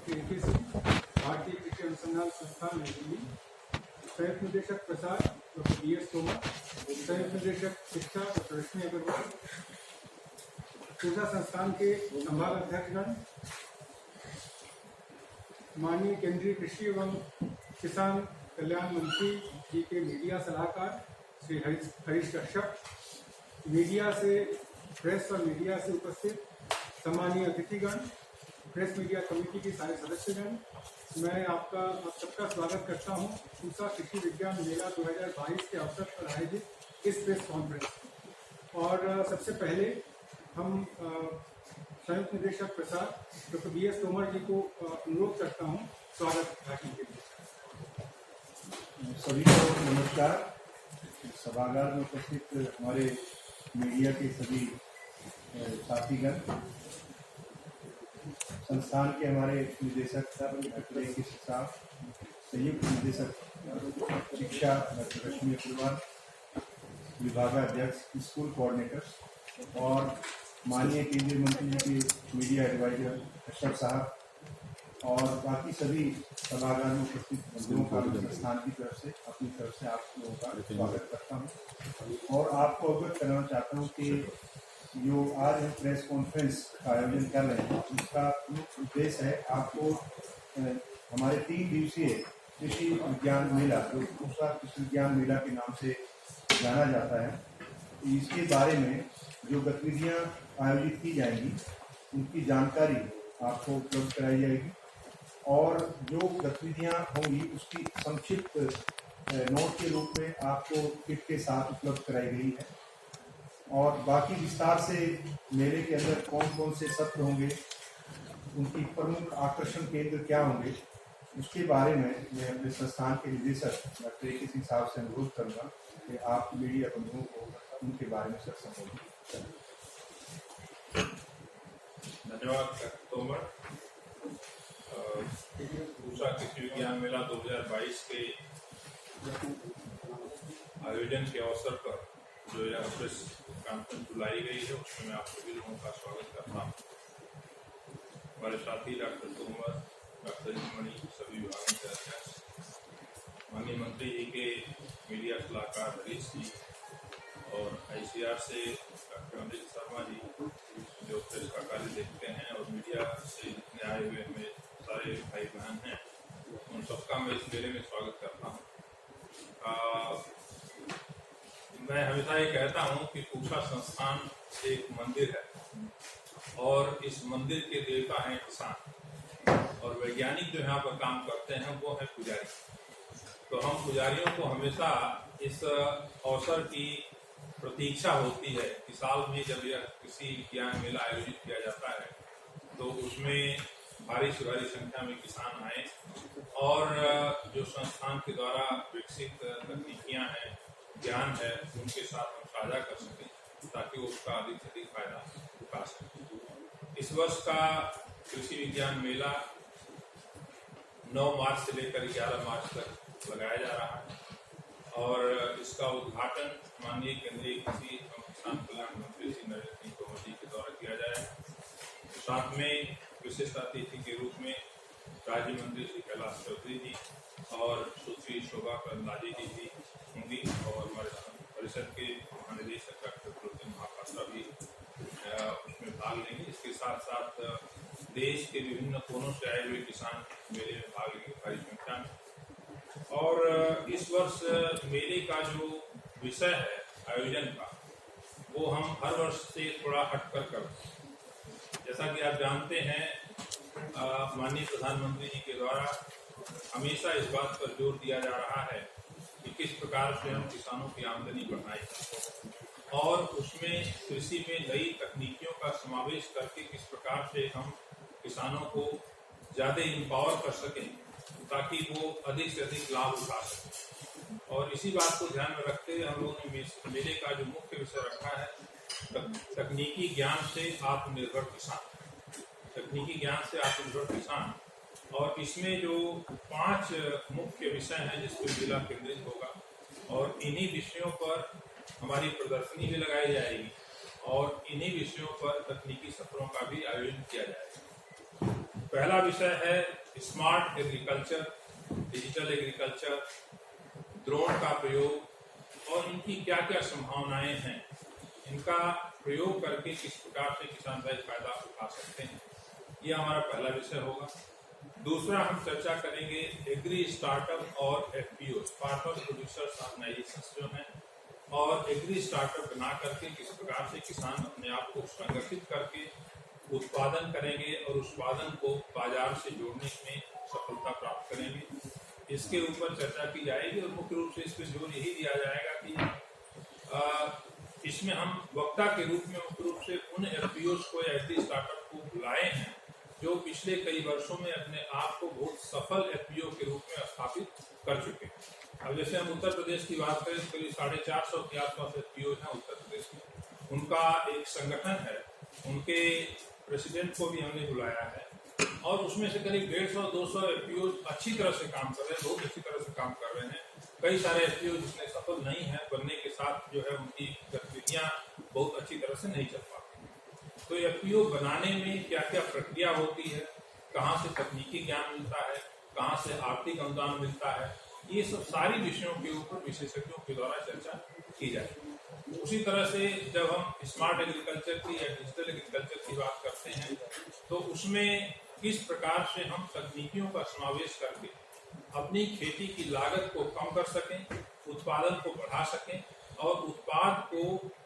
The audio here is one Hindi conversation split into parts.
AKC भारतीय कृषि अनुसंधान संस्थान नई दिल्ली, संयुक्त निदेशक प्रसार डॉक्टर BS तोमर, संयुक्त निदेशक शिक्षा डॉक्टर रश्मि अग्रवाल, पूजा संस्थान के संभाग अध्यक्षगण, माननीय केंद्रीय कृषि एवं किसान कल्याण मंत्री जी के मीडिया सलाहकार श्री हरीश कश्यप, मीडिया से प्रेस और मीडिया से उपस्थित सम्मानीय अतिथिगण, प्रेस मीडिया कमेटी के सारे सदस्यगण, मैं आप सबका स्वागत करता हूं पूसा कृषि विज्ञान मेला 2022 के अवसर पर आयोजित इस प्रेस कॉन्फ्रेंस। और सबसे पहले हम संयुक्त निदेशक प्रसार डॉक्टर BS तोमर जी को अनुरोध करता हूं स्वागत भाषण के लिए। सभी को नमस्कार। सभागार में उपस्थित हमारे मीडिया के सभी साथीगण, संस्थान के हमारे निदेशक डॉक्टर AKC साहब, संयुक्त निदेशक शिक्षा डॉक्टर रश्मि अग्रवाल, विभागाध्यक्ष, स्कूल कोऑर्डिनेटर्स और माननीय केंद्रीय मंत्री जी के मीडिया एडवाइजर कश्यप साहब और बाकी सभी सभागार में उपस्थित बंधुओं का संस्थान की तरफ से अपनी तरफ से आप लोगों का स्वागत करता हूं और आपको अवगत कराना चाहता हूं कि जो आज हम प्रेस कॉन्फ्रेंस का आयोजन कर रहे हैं उसका मुख्य उद्देश्य है आपको हमारे 3 दिवसीय कृषि विज्ञान मेला, जो पूसा कृषि विज्ञान मेला के नाम से जाना जाता है, इसके बारे में जो गतिविधियां आयोजित की जाएंगी उनकी जानकारी आपको उपलब्ध कराई जाएगी और जो गतिविधियां होंगी उसकी संक्षिप्त नोट के रूप में आपको किट के साथ उपलब्ध कराई गई है और बाकी विस्तार से मेले के अंदर कौन कौन से सत्र होंगे, उनकी प्रमुख आकर्षण केंद्र क्या होंगे, उसके बारे में मैं अपने संस्थान के निदेशक डॉक्टर AKC साहब से अनुरोध करूँगा कि आप मीडिया बंधुओं को उनके बारे में सब संबोधित करें। धन्यवाद तोमर। पूसा कृषि विज्ञान मेला 2022 के आयोजन के अवसर पर जो यह प्रेस कॉन्फ्रेंस बुलाई गई है उसमें मैं आप सभी लोगों का स्वागत करता हूँ। हमारे साथी डॉक्टर तोमर, डॉक्टर मणि, सभी विभागों के अध्यक्ष, माननीय मंत्री जी के मीडिया सलाहकार हरीश जी और ICR से डॉक्टर अमृत शर्मा जी जो प्रेस का कार्य देखते हैं और मीडिया से जितने आए हुए हमें सारे भाई बहन हैं, उन सबका मैं इस मेले में स्वागत करता हूँ। मैं हमेशा ये कहता हूँ कि पूसा संस्थान एक मंदिर है और इस मंदिर के देवता हैं किसान और वैज्ञानिक जो यहाँ पर काम करते हैं वो है पुजारी। तो हम पुजारियों को हमेशा इस अवसर की प्रतीक्षा होती है कि साल में जब यह कृषि विज्ञान मेला आयोजित किया जाता है तो उसमें भारी से भारी संख्या में किसान आए और जो संस्थान के द्वारा विकसित तकनीकियां हैं, ज्ञान है, उनके साथ हम साझा कर सकें ताकि वो उसका अधिक से अधिक फायदा उठा सकें। इस वर्ष का कृषि विज्ञान मेला 9 मार्च से लेकर 11 मार्च तक लगाया जा रहा है और इसका उद्घाटन माननीय केंद्रीय कृषि एवं किसान कल्याण मंत्री श्री नरेंद्र सिंह तोमर जी के द्वारा किया जाएगा। साथ में विशिष्ट अतिथि के रूप में राज्य मंत्री श्री कैलाश चौधरी जी और सुश्री शोभा करंदाजी जी भी होंगी और हमारे परिषद के महानिदेशक डॉक्टर प्रोतिम महापात्रा भी उसमें भाग लेंगे। इसके साथ साथ देश के विभिन्न कोनों से आए हुए किसान मेले में भाग लेंगे भारी संख्या में। और इस वर्ष मेले का जो विषय है आयोजन का, वो हम हर वर्ष से थोड़ा हटकर करते हैं। जैसा कि आप जानते हैं, माननीय प्रधानमंत्री जी के द्वारा हमेशा इस बात पर जोर दिया जा रहा है कि किस प्रकार से हम किसानों की आमदनी बढ़ाएं और उसमें कृषि में नई तकनीकियों का समावेश करके किस प्रकार से हम किसानों को ज़्यादा एम्पावर कर सकें ताकि वो अधिक से अधिक लाभ उठा सकें। और इसी बात को ध्यान में रखते हुए हम लोगों ने मेले का जो मुख्य विषय रखा है तकनीकी ज्ञान से आत्मनिर्भर किसान, तकनीकी ज्ञान से आत्मनिर्भर किसान। और इसमें जो 5 मुख्य विषय हैं जिस पर मेला केंद्रित होगा और इन्हीं विषयों पर हमारी प्रदर्शनी भी लगाई जाएगी और इन्हीं विषयों पर तकनीकी सत्रों का भी आयोजन किया जाएगा। पहला विषय है smart agriculture, digital agriculture, drone का प्रयोग और इनकी क्या क्या संभावनाएं हैं, इनका प्रयोग करके किस प्रकार से किसान भाई फायदा उठा सकते हैं, ये हमारा पहला विषय होगा। दूसरा हम चर्चा करेंगे एग्री स्टार्टअप और एफपीओ, फार्मर प्रोड्यूसर्स ऑर्गेनाइजेशंस जो हैं, और एग्री स्टार्टअप बना करके किस प्रकार से किसान अपने आप को संगठित करके उत्पादन करेंगे और उत्पादन को बाजार से जोड़ने में सफलता प्राप्त करेंगे, इसके ऊपर चर्चा की जाएगी। और मुख्य रूप से इस पर जोर यही दिया जाएगा कि इसमें हम वक्ता के रूप में मुख्य रूप से उन एफपीओ को या एग्री स्टार्टअप को बुलाए हैं जो पिछले कई वर्षों में अपने आप को बहुत सफल एफपीओ के रूप में स्थापित कर चुके हैं। अब जैसे हम उत्तर प्रदेश की बात करें तो करीब 450 के आसपास एफपीओ हैं उत्तर प्रदेश में। उनका एक संगठन है, उनके प्रेसिडेंट को भी हमने बुलाया है और उसमें से करीब 150-200 एफपीओ अच्छी तरह से काम कर रहे हैं, बहुत अच्छी तरह से काम कर रहे हैं। कई सारे एफपीओ जिसमें सफल नहीं है बनने के साथ जो है उनकी गतिविधियां बहुत अच्छी तरह से नहीं चल पाती। तो एफपीओ बनाने में क्या क्या प्रक्रिया होती है, कहाँ से तकनीकी ज्ञान मिलता है, कहाँ से आर्थिक अनुदान मिलता है, ये सब सारी विषयों के ऊपर विशेषज्ञों के द्वारा चर्चा की जाएगी। उसी तरह से जब हम स्मार्ट एग्रीकल्चर की या डिजिटल एग्रीकल्चर की बात करते हैं तो उसमें किस प्रकार से हम तकनीकियों का समावेश करके अपनी खेती की लागत को कम कर सकें, उत्पादन को बढ़ा सकें और उत्पाद को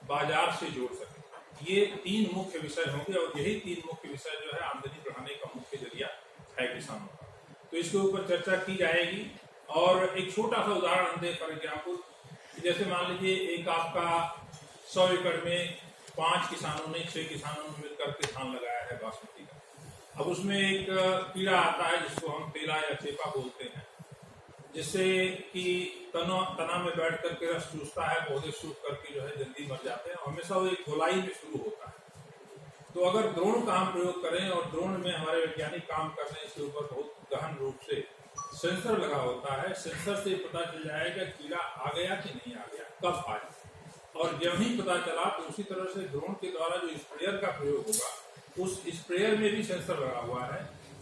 बाजार से जोड़ सकें, ये 3 मुख्य विषय होंगे और यही 3 मुख्य विषय जो है आमदनी बढ़ाने का मुख्य जरिया है किसानों का। तो इसके ऊपर चर्चा की जाएगी। और एक छोटा सा उदाहरण हम दें, फॉर एग्जाम्पल, जैसे मान लीजिए एक आपका 100 एकड़ में 5 किसानों ने 6 किसानों ने मिलकर के धान लगाया है बासमती का। अब उसमें एक कीड़ा आता है जिसको हम तेला या चेपा बोलते हैं, जिससे कि तना में बैठ करके रस चूसता है, पौधे सूख करके जो है जल्दी मर जाते हैं। हमेशा वो एक गोलाई में शुरू होता है। तो अगर ड्रोन का हम प्रयोग करें और ड्रोन में हमारे वैज्ञानिक काम कर रहे हैं, इसके ऊपर बहुत गहन रूप से सेंसर लगा होता है, सेंसर से पता चल जाएगा कीड़ा आ गया कि नहीं आ गया, कब आया। और जब ही पता चला तो उसी तरह से ड्रोन के द्वारा जो स्प्रेयर का प्रयोग होगा, उस स्प्रेयर में भी सेंसर लगा हुआ है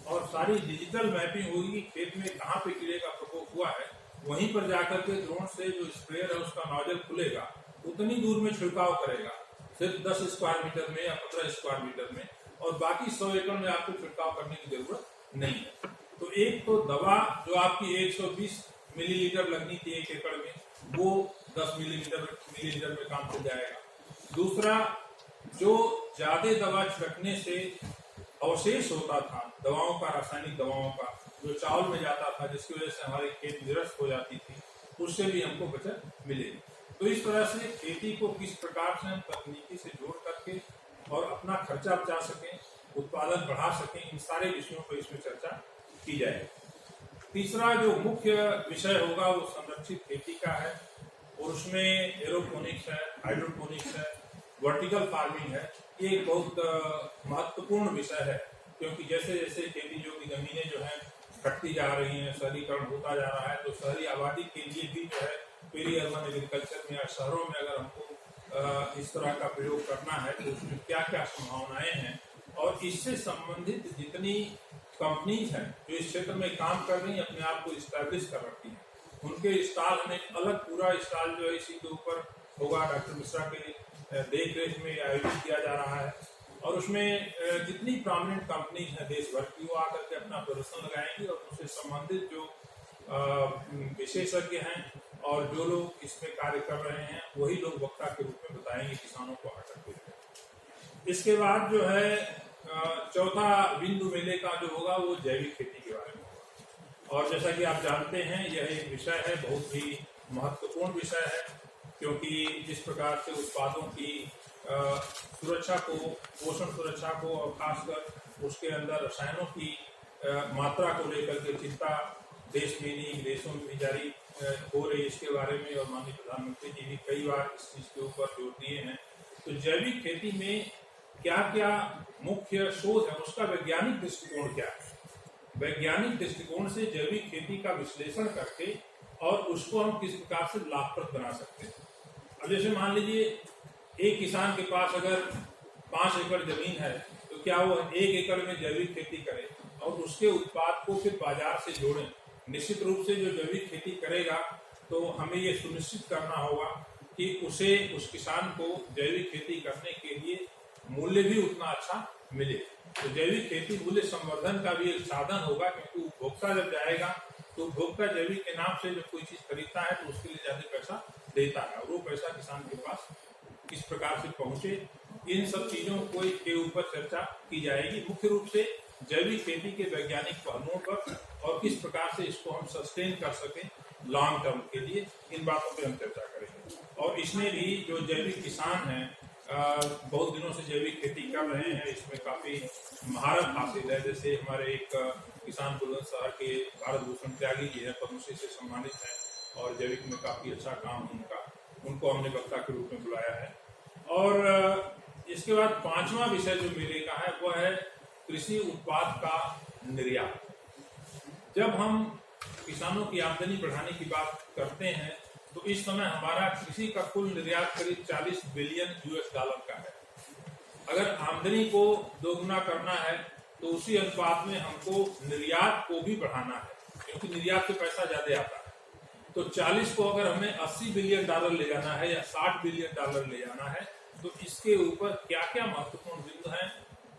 और सारी डिजिटल मैपिंग होगी खेत में कहाँ पे कीड़े का प्रकोप हुआ है। वहीं पर जाकर के ड्रोन से जो स्प्रेयर है उसका नोजल खुलेगा, उतनी दूर में छिड़काव करेगा, सिर्फ 10 स्क्वायर मीटर में या 15 स्क्वायर मीटर में, और बाकी 100 एकड़ में आपको छिड़काव करने की जरूरत नहीं है। तो एक तो दवा जो आपकी 120 मिलीलीटर लगनी थी 1 एकड़ में, वो 10 मिलीलीटर में काम हो जाएगा। दूसरा, जो ज्यादा दवा छिड़कने से अवशेष होता था दवाओं का, रासायनिक दवाओं का, जो चावल में जाता था जिसकी वजह से हमारी खेत निरस्त हो जाती थी, उससे भी हमको बचत मिलेगी। तो इस तरह से खेती को किस प्रकार से हम तकनीकी से जोड़ करके और अपना खर्चा बचा सकें, उत्पादन बढ़ा सकें, इन सारे विषयों पर इसमें चर्चा की जाएगी। तीसरा जो मुख्य विषय होगा वो संरक्षित खेती का है और उसमें एरोपोनिक्स है, हाइड्रोपोनिक्स है, वर्टिकल फार्मिंग है। ये एक बहुत महत्वपूर्ण विषय है, क्योंकि जैसे जैसे खेती योग्य जमीनें जो है घटती जा रही हैं, शहरीकरण होता जा रहा है, तो शहरी आबादी के लिए भी जो है पेरी अर्बन एग्रीकल्चर में या शहरों में अगर हमको इस तरह का प्रयोग करना है तो उसमें क्या क्या संभावनाएं हैं, और इससे संबंधित जितनी कंपनीज हैं जो इस क्षेत्र में काम कर रही हैं, अपने आप को इस्टेब्लिश कर रखी हैं, उनके स्टॉल में अलग पूरा स्टॉल जो है इसी के ऊपर होगा, डॉक्टर मिश्रा के देख रेख में आयोजित किया जा रहा है। और उसमें जितनी प्रोमिनेंट कंपनीज हैं देश भर की, वो आकर के अपना प्रदर्शन लगाएंगी और उससे संबंधित जो विशेषज्ञ हैं और जो लोग इसमें कार्य कर रहे हैं वही लोग वक्ता के रूप में बताएंगे किसानों को आकर के। इसके बाद जो है चौथा बिंदु मेले का जो होगा वो जैविक खेती के बारे में होगा। और जैसा कि आप जानते हैं यह एक विषय है, बहुत ही महत्वपूर्ण विषय है, क्योंकि जिस प्रकार से उत्पादों की सुरक्षा को, पोषण सुरक्षा को और खासकर उसके अंदर रसायनों की मात्रा को लेकर के चिंता देश में नहीं देशों में भी जारी हो रही है इसके बारे में, और माननीय प्रधानमंत्री जी भी कई बार इस चीज के ऊपर जोर दिए हैं। तो जैविक खेती में क्या क्या मुख्य शोध है, उसका वैज्ञानिक दृष्टिकोण क्या है, वैज्ञानिक दृष्टिकोण से जैविक खेती का विश्लेषण करके और उसको हम किस प्रकार से लाभप्रद बना सकते हैं। अब जैसे मान लीजिए एक किसान के पास अगर 5 एकड़ जमीन है तो क्या वो 1 एकड़ में जैविक खेती करे और उसके उत्पाद को फिर बाजार से जोड़ें। निश्चित रूप से जो जैविक खेती करेगा तो हमें ये सुनिश्चित करना होगा कि उसे, उस किसान को जैविक खेती करने के लिए मूल्य भी उतना अच्छा मिले। तो जैविक खेती मूल्य संवर्धन का भी एक साधन होगा, क्योंकि उपभोक्ता जब जाएगा तो उपभोक्ता जैविक के नाम से जब कोई चीज खरीदता है तो उसके लिए ज्यादा पैसा देता है, और वो पैसा किसान के पास किस प्रकार से पहुंचे, इन सब चीजों को के ऊपर चर्चा की जाएगी। मुख्य रूप से जैविक खेती के वैज्ञानिक पहलुओं पर और किस प्रकार से इसको हम सस्टेन कर सकें लॉन्ग टर्म के लिए, इन बातों पर हम चर्चा करेंगे। और इसमें भी जो जैविक किसान हैं बहुत दिनों से जैविक खेती कर रहे हैं, इसमें काफी महारत हासिल है। जैसे हमारे एक किसान बुलंदशहर के भारत भूषण त्यागी जी हैं, पद्मश्री से सम्मानित हैं और जैविक में काफी अच्छा काम उनका, उनको हमने वक्ता के रूप में बुलाया है। और इसके बाद पांचवा विषय जो मेले का है वह है कृषि उत्पाद का निर्यात। जब हम किसानों की आमदनी बढ़ाने की बात करते हैं तो इस समय हमारा कृषि का कुल निर्यात करीब 40 बिलियन US डॉलर का है। अगर आमदनी को दोगुना करना है तो उसी अनुपात में हमको निर्यात को भी बढ़ाना है, क्योंकि निर्यात से पैसा ज्यादा आता है। तो 40 को अगर हमें 80 बिलियन डॉलर ले जाना है या 60 बिलियन डॉलर ले जाना है तो इसके ऊपर क्या क्या महत्वपूर्ण बिंदु हैं,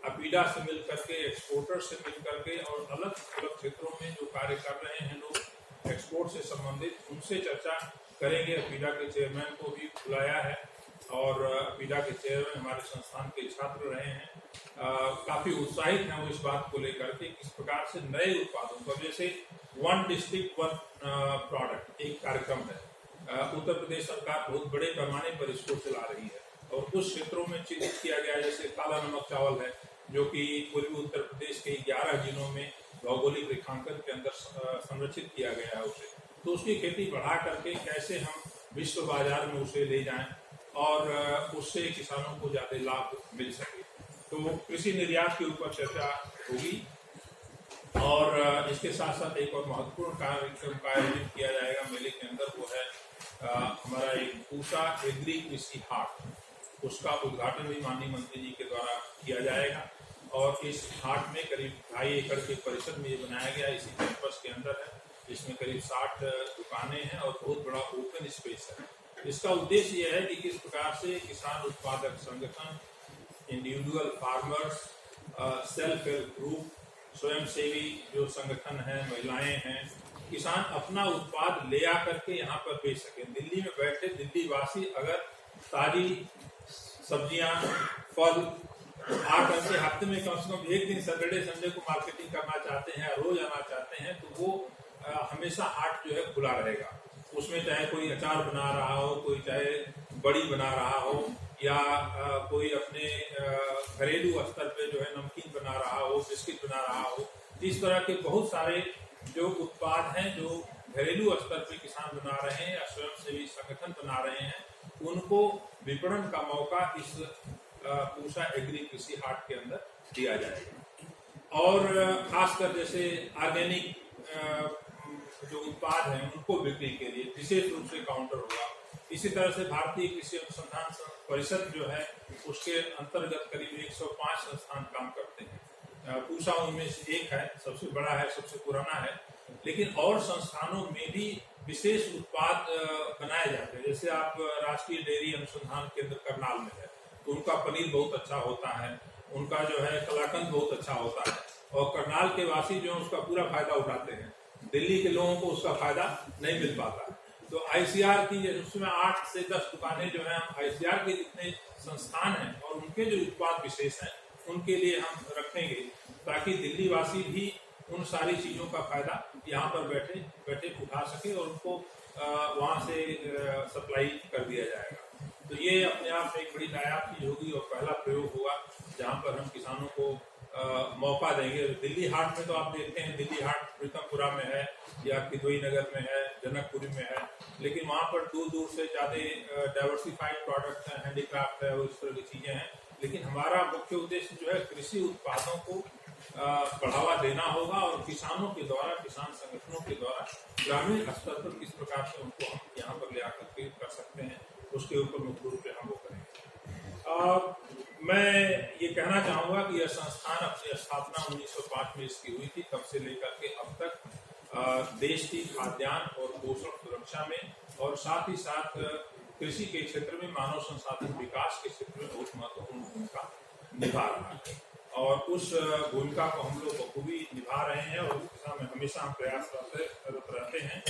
अपीडा से मिल करके, एक्सपोर्टर से मिल करके और अलग अलग क्षेत्रों में जो कार्य कर रहे हैं लोग एक्सपोर्ट से संबंधित, उनसे चर्चा करेंगे। अपीडा के चेयरमैन को भी बुलाया है और अपीडा के चेयरमैन हमारे संस्थान के छात्र रहे हैं, काफी उत्साहित हैं वो इस बात को लेकर के किस प्रकार से नए उत्पादों का, जैसे वन डिस्ट्रिक्ट वन प्रोडक्ट एक कार्यक्रम है, उत्तर प्रदेश सरकार बहुत बड़े पैमाने पर इसको चला रही है और कुछ क्षेत्रों में चिन्हित किया गया है, जैसे काला नमक चावल है जो कि पूर्वी उत्तर प्रदेश के 11 जिलों में भौगोलिक रेखांकन के अंदर संरक्षित किया गया है उसे, तो उसकी खेती बढ़ा करके कैसे हम विश्व बाजार में उसे ले जाएं और उससे किसानों को ज्यादा लाभ मिल सके। तो कृषि निर्यात के ऊपर चर्चा होगी और इसके साथ साथ एक और महत्वपूर्ण कार्यक्रम का आयोजन किया जाएगा मेले के अंदर, वो है हमारा एक पूसा एग्री कृषि हाट, उसका उद्घाटन भी माननीय मंत्री जी के द्वारा किया जाएगा। और इस हाट में करीब 2.5 एकड़ के परिसर में ये बनाया गया, इसी कैंपस के अंदर है। इसमें करीब 60 दुकानें हैं और बहुत बड़ा ओपन स्पेस है। इसका उद्देश्य यह है कि किस प्रकार से किसान उत्पादक संगठन, individual farmers, self help group, स्वयंसेवी जो संगठन है, महिलाएं हैं, किसान अपना उत्पाद ले आकर के यहाँ पर बेच सके। दिल्ली में बैठे दिल्ली वासी अगर ताजी सब्जियां, फल आकर के हफ्ते में कम से कम एक दिन सैटरडे संडे को मार्केटिंग करना चाहते हैं, रोज आना चाहते हैं, तो वो हमेशा हाट जो है खुला रहेगा। उसमें चाहे कोई अचार बना रहा हो, कोई चाहे बड़ी बना रहा हो या कोई अपने घरेलू स्तर पे जो है नमकीन बना रहा हो, बिस्किट बना रहा हो, इस तरह के बहुत सारे जो उत्पाद हैं जो घरेलू स्तर पे किसान बना रहे हैं या स्वयंसेवी संगठन बना रहे हैं, उनको विपणन का मौका इस पूसा एग्री कृषि हाट के अंदर दिया जाएगा। और खासकर जैसे ऑर्गेनिक जो उत्पाद हैं उनको बिक्री के लिए विशेष रूप से काउंटर होगा। इसी तरह से भारतीय कृषि अनुसंधान परिषद जो है उसके अंतर्गत करीब 105 संस्थान काम करते हैं। पूसा उनमें से एक है, सबसे बड़ा है, सबसे पुराना है, लेकिन और संस्थानों में भी विशेष उत्पाद बनाए जाते हैं। जैसे आप राष्ट्रीय डेयरी अनुसंधान केंद्र करनाल में है तो उनका पनीर बहुत अच्छा होता है, उनका जो है कलाकंद बहुत अच्छा होता है और करनाल के वासी जो है उसका पूरा फायदा उठाते हैं। दिल्ली के लोगों को उसका फायदा नहीं मिल पाता है। तो आईसीआर की उसमें 8 से 10 दुकानें जो हैं, आईसीआर के जितने संस्थान हैं और उनके जो उत्पाद विशेष हैं उनके लिए हम रखेंगे ताकि दिल्ली वासी भी उन सारी चीजों का फायदा यहाँ पर बैठे बैठे उठा सके और उनको वहाँ से सप्लाई कर दिया जाएगा। तो ये अपने आप में एक बड़ी नायाब चीज होगी और पहला प्रयोग होगा जहाँ पर हम किसानों को मौका देंगे। दिल्ली हाट में तो आप देखते हैं, दिल्ली हाट प्रीतमपुरा में है या किदवई नगर में है, जनकपुरी में है, लेकिन वहाँ पर दूर दूर से ज्यादा डाइवर्सिफाइड प्रोडक्ट है, हैंडीक्राफ्ट है और इस तरह की चीजें हैं। लेकिन हमारा मुख्य उद्देश्य जो है कृषि उत्पादों को बढ़ावा देना होगा और किसानों के द्वारा, किसान संगठनों के द्वारा ग्रामीण स्तर पर किस प्रकार से उनको हम यहाँ पर ले आकर के कर सकते हैं, उसके ऊपर मुख्य रूप से हम वो करेंगे। मैं ये कहना चाहूँगा कि यह संस्थान अपनी स्थापना 1905 में इसकी हुई थी। तब से लेकर के अब तक देश की खाद्यान्न और पोषण सुरक्षा में और साथ ही साथ कृषि के क्षेत्र में मानव संसाधन विकास के क्षेत्र में बहुत महत्वपूर्ण भूमिका निभा रहा है और उस भूमिका को हम लोग बखूबी निभा रहे हैं और उस दिशा में हमेशा हम प्रयासरत रहते हैं।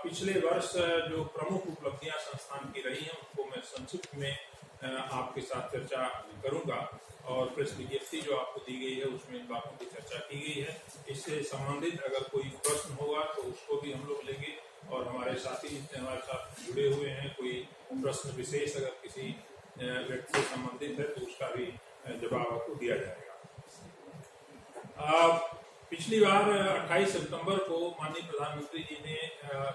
पिछले वर्ष जो प्रमुख उपलब्धियां संस्थान की रही हैं उनको मैं संक्षिप्त में आपके साथ चर्चा करूंगा और प्रेस विज्ञप्ति जो आपको दी गई है उसमें इन बातों की चर्चा की गई है। इससे संबंधित अगर कोई प्रश्न होगा तो उसको भी हम लोग लेंगे और हमारे साथी जितने हमारे साथ जुड़े हुए हैं कोई प्रश्न विशेष अगर किसी व्यक्ति से संबंधित है तो उसका भी जवाब आपको दिया जाएगा। पिछली बार 28 सितंबर को माननीय प्रधानमंत्री जी ने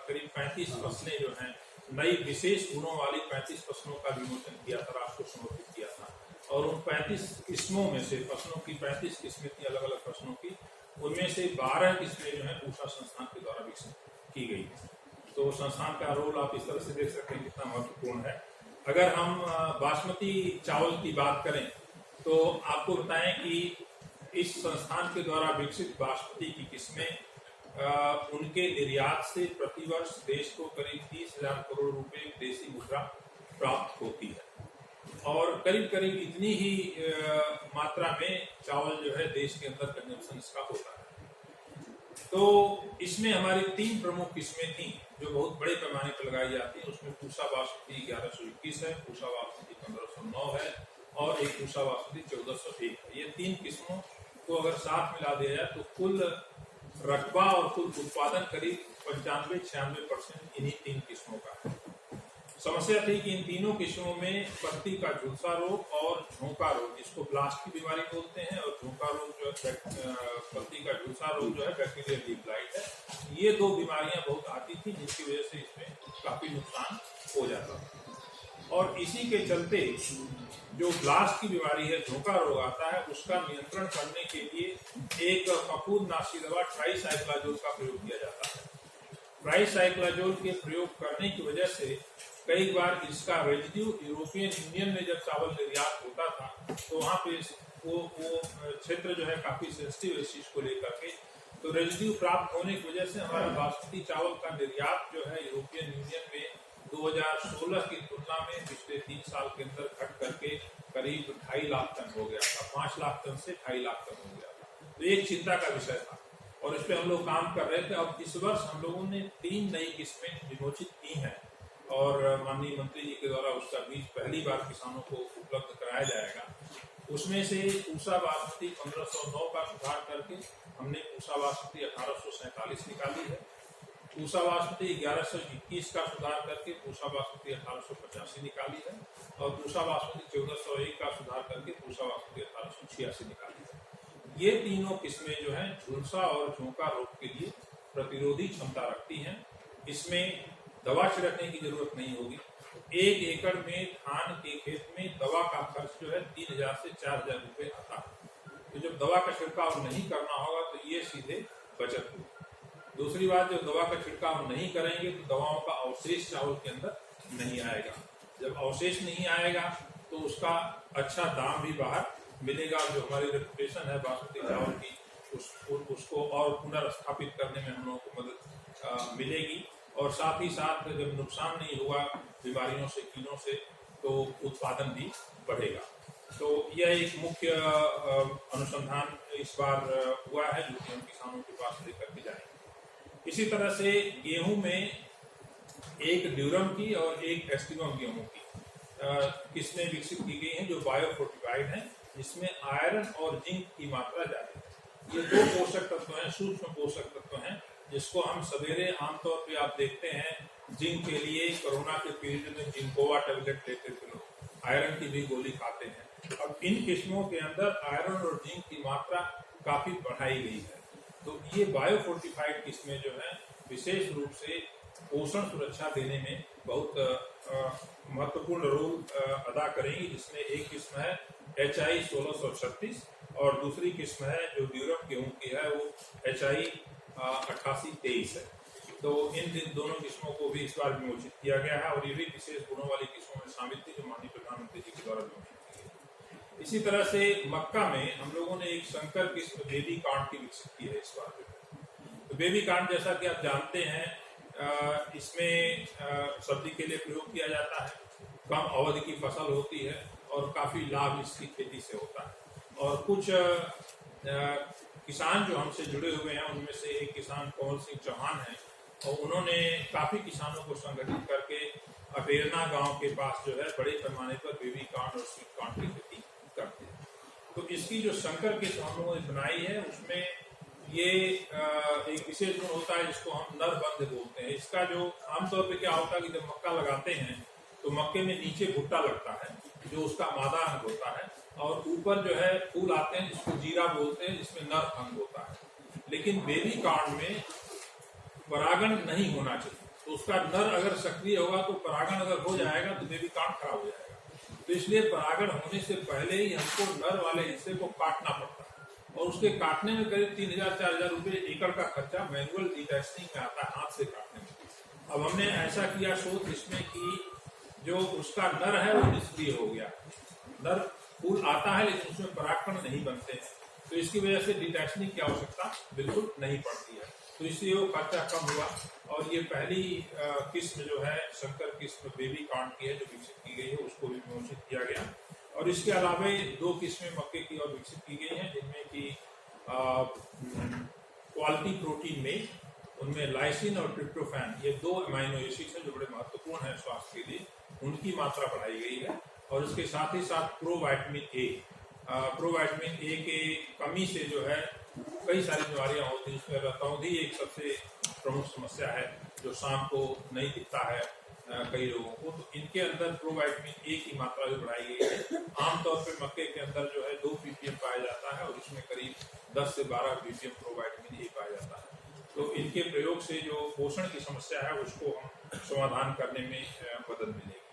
करीब 35 फसलें जो हैं नई विशेष गुणों वाली 35 फसलों का विमोचन किया था, राष्ट्र को समर्पित किया था और उन 35 किस्मों में से फसलों की 35 किस्में थी अलग अलग फसलों की, उनमें से 12 किस्में जो है पूषा संस्थान के द्वारा विकसित की गई। तो संस्थान का रोल आप इस तरह से देख सकते हैं कितना महत्वपूर्ण है। अगर हम बासमती चावल की बात करें तो आपको बताएं कि इस संस्थान के द्वारा विकसित बासमती की किस्में उनके निर्यात से प्रतिवर्ष देश को करीब 30,000 करोड़ रुपए विदेशी मुद्रा प्राप्त होती है और करीब करीब इतनी ही मात्रा में चावल जो है देश के अंदर कंजम्पशन इसका होता है। तो इसमें हमारी 3 प्रमुख किस्में थी जो बहुत बड़े पैमाने पर लगाई जाती है। उसमें पूषा बासमती 1121 है, पूषा बासमती 1509 है और एक पूषा बासमती 1401 है। ये 3 किस्मों को अगर साथ मिला दिया जाए तो कुल रकबा और कुल उत्पादन करीब 95-96% इन्हीं 3 किस्मों का है। समस्या थी कि इन तीनों किस्मों में पत्ती का झुलसा रोग और झोंका रोग, जिसको ब्लास्ट की बीमारी बोलते हैं, और झोंका रोग जो पत्ती का झुलसा रोग जो है बैक्टीरियल लीफ ब्लाइट है, ये 2 बीमारियां बहुत आती थी जिसकी वजह से इसमें काफी नुकसान हो जाता था। और इसी के चलते जो ब्लास्ट की बीमारी है, झोंका रोग आता है, उसका नियंत्रण करने के लिए एक फफूंदनाशी दवा ट्राइसाइक्लाजोल का प्रयोग किया जाता है। ट्राइसाइक्लाजोल के प्रयोग करने की वजह से कई बार इसका रेजिड्यू यूरोपियन यूनियन में जब चावल निर्यात होता था तो वहाँ पे वो क्षेत्र जो है काफी सेंसिटिव है इस चीज को लेकर के, तो रेजिड्यू प्राप्त होने की वजह से हमारा बासमती चावल का निर्यात जो है यूरोपियन यूनियन में 2016 की तुलना में पिछले 3 साल के अंदर घट करके करीब 2.5 लाख टन हो गया था। 5 लाख टन से 2.5 लाख टन हो गया था। तो एक चिंता का विषय था और इस पे हम लोग काम कर रहे थे। अब इस वर्ष हम लोगों ने 3 नई किस्में विमोचित की हैं और माननीय मंत्री जी के द्वारा उसका बीज पहली बार किसानों को उपलब्ध कराया जाएगा। उसमें से पूषा बासमती 1509 का सुधार करके हमने पूषा बासमती 1847 निकाली है, पूषा बासमती 1121 का सुधार करके पूषा बासमती 1885 निकाली है और पूषा बासमती 1401 का सुधार करके पूषा बासमती 1886 निकाली है। ये तीनों किस्में जो हैं झुलसा और झोंका रोग के लिए प्रतिरोधी क्षमता रखती हैं। इसमें दवा छिड़कने की जरूरत नहीं होगी। 1 एकड़ में धान के खेत में दवा का खर्च जो है 3,000 से 4,000 रुपए आता है। तो जब दवा का छिड़काव नहीं करना होगा तो ये सीधे बचत होगी। दूसरी बात, जब दवा का छिड़काव नहीं करेंगे तो दवाओं का अवशेष चावल के अंदर नहीं आएगा। जब अवशेष नहीं आएगा तो उसका अच्छा दाम भी बाहर मिलेगा। जो हमारी रेपुटेशन है बासमती चावल की उसको और पुनर्स्थापित करने में हम लोगों को मदद मिलेगी और साथ ही साथ जब नुकसान नहीं हुआ बीमारियों से, कीड़ों से, तो उत्पादन भी बढ़ेगा। तो यह एक मुख्य अनुसंधान इस बार हुआ है जो कि हम किसानों के पास लेकर के जाएंगे। इसी तरह से गेहूं में एक ड्यूरम की और एक एस्टिवम गेहूं की किस्में विकसित की गई हैं जो बायोफोर्टिफाइड हैं, जिसमें आयरन और जिंक की मात्रा ज्यादा है। ये 2 पोषक तत्व हैं, सूक्ष्म पोषक तत्व हैं, जिसको हम सवेरे आमतौर पे आप देखते हैं जिंक के लिए कोरोना के पीरियड में जिंकोवा टेबलेट लेते थे लोग, आयरन की भी गोली खाते हैं। अब इन किस्मों के अंदर आयरन और जिंक की मात्रा काफी बढ़ाई गई है। तो ये बायोफोर्टिफाइड किस्में जो है विशेष रूप से पोषण सुरक्षा देने में बहुत महत्वपूर्ण रोल अदा करेंगी, जिसमें एक किस्म है HI 1636 और दूसरी किस्म है जो ड्यूरम गेहूं की है वो HI 8823 है। तो इन दोनों किस्मों को भी इस बार विमोचित किया गया है और ये भी विशेष गुणों वाली किस्मों में शामिल थी जो माननीय प्रधानमंत्री जी के द्वारा विमोचित की गई। इसी तरह से मक्का में हम लोगों ने एक संकर किस्म बेबी कार्ड की विकसित की है इस बार जो है। तो बेबी कार्ड जैसा कि आप जानते हैं इसमें सब्जी के लिए प्रयोग किया जाता है, कम अवधि की फसल होती है और काफी लाभ इसकी खेती से होता है। और कुछ किसान जो हमसे जुड़े हुए हैं उनमें से एक किसान कंवर सिंह चौहान है और उन्होंने काफी किसानों को संगठित करके अपेरना गांव के पास जो है बड़े पैमाने पर बेबी कार्ड और स्वीट कार्ड की खेती करते हैं। तो इसकी जो संकर किस्म हम लोगों ने बनाई है उसमें ये एक विशेष गुण होता है जिसको हम नरबंध बोलते हैं। इसका जो आमतौर पे क्या होता है कि जब मक्का लगाते हैं तो मक्के में नीचे भुट्टा लगता है जो उसका मादा अंग होता है और ऊपर जो है फूल आते हैं जिसको जीरा बोलते हैं जिसमें नर अंग होता है। लेकिन बेबी कार्ड में परागण नहीं होना चाहिए, तो उसका नर अगर सक्रिय होगा तो परागण अगर हो जाएगा तो बेबी कार्ड खराब हो जाएगा। तो इसलिए परागण होने से पहले ही हमको नर वाले हिस्से को काटना पड़ता है और उसके काटने में करीब 3000-4000 रुपये एकड़ का खर्चा मैनुअल डिटेस्टिंग में आता है, हाथ से काटने में। अब हमने ऐसा किया शोध जिसमें कि जो उसका नर है वो निष्क्रिय हो गया, नर फूल आता है लेकिन उसमें परागकण नहीं बनते हैं, तो इसकी वजह से डिटैचनिंग की आवश्यकता बिल्कुल नहीं पड़ती है। तो इसलिए वो खर्चा कम हुआ और ये पहली किस्म जो है संकर किस्म बेबी कार्ड की है जो विकसित की गई है, उसको भी विमोचित किया गया। और इसके अलावा 2 किस्में मक्के की और विकसित की गई हैं जिनमें की क्वालिटी प्रोटीन में उनमें लाइसिन और ट्रिप्टोफैन ये 2 अमाइनो एसिड्स हैं जो बड़े महत्वपूर्ण है स्वास्थ्य के लिए, उनकी मात्रा बढ़ाई गई है। और इसके साथ ही साथ प्रोवाइटामिन ए के कमी से जो है कई सारी बीमारियां होती हैं, इसमें रतौंधी एक सबसे प्रमुख समस्या है जो शाम को नहीं दिखता है कई लोगों को। तो इनके अंदर प्रोवाइटामिन ए की मात्रा भी बढ़ाई गई है। आमतौर पर मक्के के अंदर जो है 2 ppm पाया जाता है और इसमें करीब 10 से 12 ppm प्रोवाइटामिन ए पाया जाता है। तो इनके प्रयोग से जो पोषण की समस्या है उसको हम समाधान करने में मदद मिलेगी।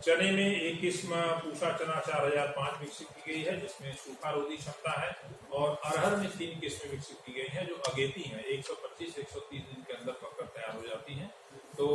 चने में एक किस्म पूसा चना 4005 विकसित की गई है जिसमें सूखा रोधी क्षमता है और अरहर में 3 किस्में विकसित की गई हैं जो अगेती हैं, 125-130 दिन के अंदर पककर तैयार हो जाती हैं। तो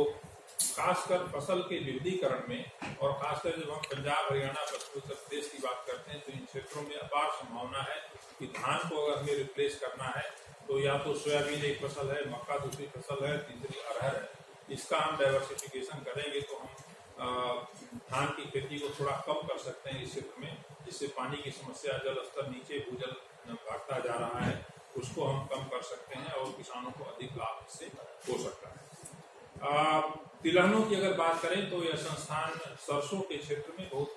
खासकर फसल के विविधीकरण में और खासकर जब हम पंजाब, हरियाणा, पश्चिम उत्तर प्रदेश की बात करते हैं तो इन क्षेत्रों में अपार संभावना है कि धान को अगर हमें रिप्लेस करना है तो या तो सोयाबीन एक फसल है, मक्का दूसरी फसल है, तीसरी अरहर है। इसका हम डाइवर्सिफिकेशन करेंगे तो हम धान की खेती को थोड़ा कम कर सकते हैं इस क्षेत्र में, जिससे पानी की समस्या, जल स्तर नीचे भूजल भागता जा रहा है उसको हम कम कर सकते हैं और किसानों को अधिक लाभ इससे हो सकता है। तिलहनों की अगर बात करें तो यह संस्थान सरसों के क्षेत्र में बहुत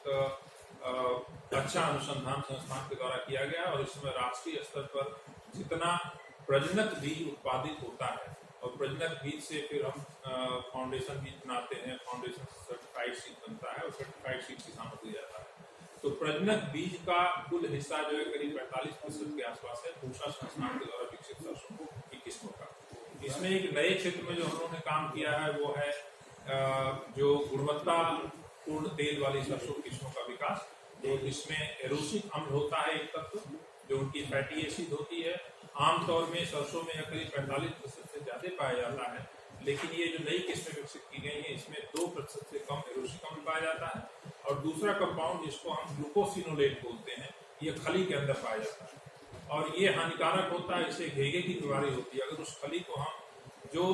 अच्छा अनुसंधान संस्थान के द्वारा किया गया और इसमें राष्ट्रीय स्तर पर जितना प्रजनक बीज उत्पादित होता है और प्रजनक बीज से फिर हम फाउंडेशन बीज बनाते हैं, फाउंडेशन सर्टिफाइड सीड बनता है और सर्टिफाइड सीड किसानों को दिया जाता है। तो प्रजनक बीज का कुल हिस्सा जो है करीब 45% के आसपास है पूसा संस्थान के द्वारा विकसित सरसों की किस्मों का। इसमें एक नए क्षेत्र में जो हम लोगों ने काम किया है वो है जो गुणवत्तापूर्ण तेल वाली सरसों किस्मों का विकास, तो जिसमें एरोसिक अम्ल होता है एक तत्व जो उनकी फैटी एसिड होती है। आमतौर में सरसों में करीब 45% से ज्यादा पाया जाता है, लेकिन ये जो नई किस्में विकसित की गई हैं इसमें 2% से कम एरोसिक अम्ल पाया जाता है। और दूसरा कंपाउंड जिसको हम ग्लूकोसिनोलेट बोलते हैं ये खली के अंदर पाया जाता है और ये हानिकारक होता है, इससे घेगे की बीमारी होती है। अगर उस खली को हम जो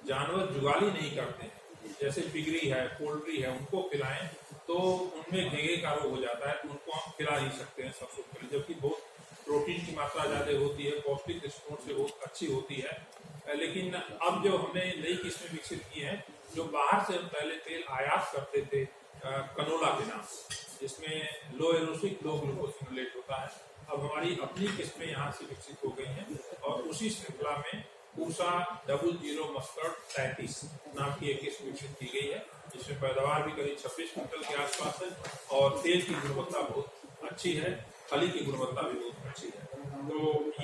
जानवर जुगाली नहीं करते हैं जैसे पिगरी है, पोल्ट्री है, उनको खिलाएं तो उनमें घेगे का रोग हो जाता है, तो उनको हम खिला नहीं सकते हैं सरसों के लिए, जबकि बहुत प्रोटीन की मात्रा ज्यादा होती है, पौष्टिक दृष्टिकोण से बहुत अच्छी होती है। लेकिन अब जो हमने नई किस्में विकसित की हैं जो बाहर से हम पहले तेल आयात करते थे कनोला के नाम से, जिसमें लो एरोसिक लो ग्लूकोसिनोलेट होता है, अब हमारी अपनी किस्में यहाँ से विकसित हो गई हैं और उसी श्रृंखला में पूसा 00 मस्टर्ड 33 नाम की एक किस्म विकसित की गई है जिसमें पैदावार भी करीब 26 क्विंटल के आसपास है और तेल की गुणवत्ता बहुत अच्छी है, फली की गुणवत्ता भी बहुत अच्छी है। तो